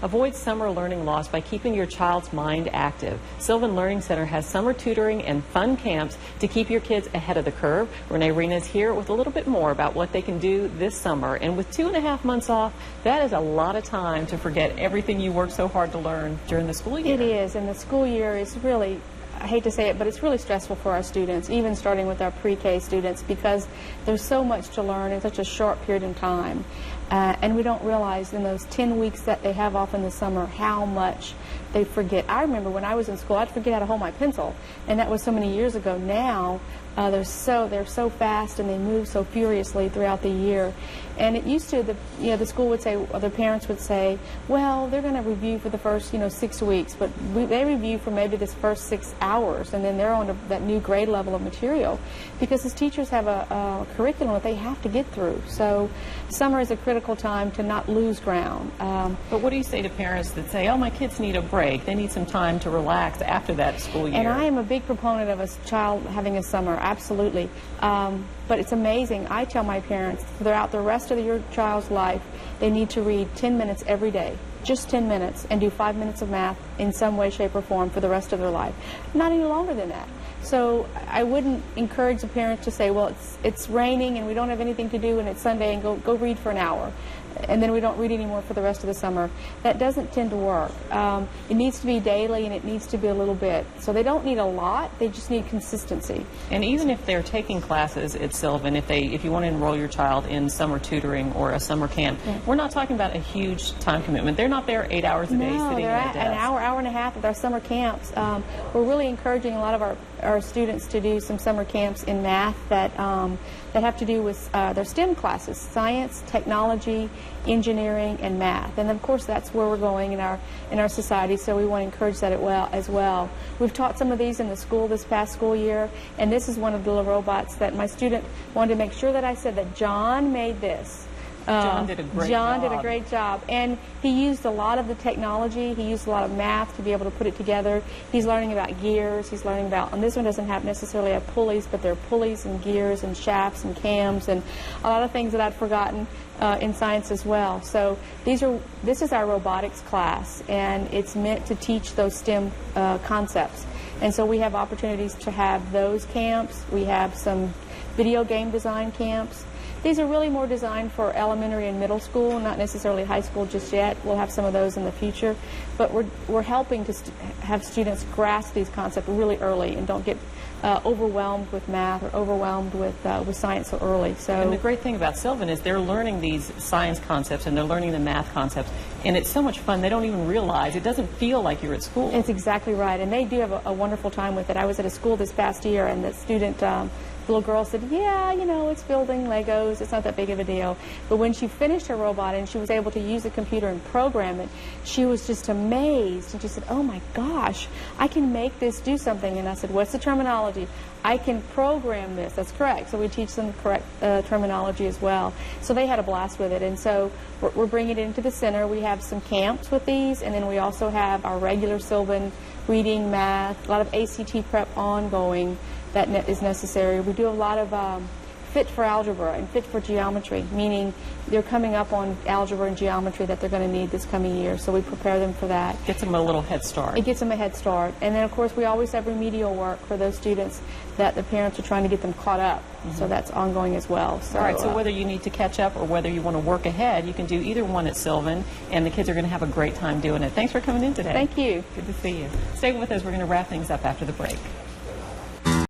Avoid summer learning loss by keeping your child's mind active. Sylvan Learning Center has summer tutoring and fun camps to keep your kids ahead of the curve. Renee Rena is here with a little bit more about what they can do this summer. And with 2.5 months off, that is a lot of time to forget everything you worked so hard to learn during the school year. It is, and the school year is really, I hate to say it, but it's really stressful for our students, even starting with our pre-K students, because there's so much to learn in such a short period of time. And we don't realize in those 10 weeks that they have off in the summer how much they forget. I remember when I was in school, I'd forget how to hold my pencil, and that was so many years ago. Now, they're so fast and they move so furiously throughout the year. And it used to, the school would say, or the parents would say, well, they're going to review for the first, 6 weeks, but they review for maybe this first 6 hours, and then they're on that new grade level of material, because as teachers have a curriculum that they have to get through. So summer is a critical time to not lose ground. But what do you say to parents that say, oh, my kids need a break, they need some time to relax after that school year? And I am a big proponent of a child having a summer, absolutely. But it's amazing. I tell my parents throughout the rest of your child's life, they need to read 10 minutes every day, just 10 minutes, and do 5 minutes of math in some way, shape, or form for the rest of their life. Not any longer than that. So I wouldn't encourage the parents to say, well, it's raining and we don't have anything to do and it's Sunday, and go read for an hour, and then we don't read anymore for the rest of the summer. That doesn't tend to work. It needs to be daily, and it needs to be a little bit. So they don't need a lot, they just need consistency. And even if they're taking classes at Sylvan, if you want to enroll your child in summer tutoring or a summer camp, we're not talking about a huge time commitment. They're not there 8 hours a day sitting at a desk. An hour and a half with our summer camps. We're really encouraging a lot of our students to do some summer camps in math that have to do with their STEM classes: science, technology, engineering, and math. And of course that's where we're going in our society, so we want to encourage that as well. We've taught some of these in the school this past school year, and this is one of the little robots that my student wanted to make sure that I said that John made this. John did a great job. And he used a lot of the technology. He used a lot of math to be able to put it together. He's learning about gears. He's learning about, and this one doesn't necessarily have pulleys, but there are pulleys and gears and shafts and cams and a lot of things that I'd forgotten in science as well. So this is our robotics class, and it's meant to teach those STEM concepts. And so we have opportunities to have those camps. We have some video game design camps. These are really more designed for elementary and middle school, not necessarily high school just yet. We'll have some of those in the future. But we're helping to have students grasp these concepts really early and don't get overwhelmed with math or overwhelmed with science so early. So, and the great thing about Sylvan is they're learning these science concepts and they're learning the math concepts, and it's so much fun they don't even realize. It doesn't feel like you're at school. It's exactly right, and they do have a wonderful time with it. I was at a school this past year, and the student, little girl said, yeah, it's building Legos, it's not that big of a deal. But when she finished her robot and she was able to use the computer and program it, she was just amazed. And she said, oh my gosh, I can make this do something. And I said, what's the terminology? I can program this. That's correct. So we teach them correct terminology as well. So they had a blast with it. And so we're bringing it into the center. We have some camps with these, and then we also have our regular Sylvan reading, math, a lot of ACT prep ongoing that is necessary. We do a lot of fit for algebra and fit for geometry, meaning they're coming up on algebra and geometry that they're going to need this coming year, so we prepare them for that. Gets them a little head start. It gets them a head start. And then, of course, we always have remedial work for those students that the parents are trying to get them caught up, so that's ongoing as well. So, all right, so whether you need to catch up or whether you want to work ahead, you can do either one at Sylvan, and the kids are going to have a great time doing it. Thanks for coming in today. Thank you. Good to see you. Stay with us. We're going to wrap things up after the break.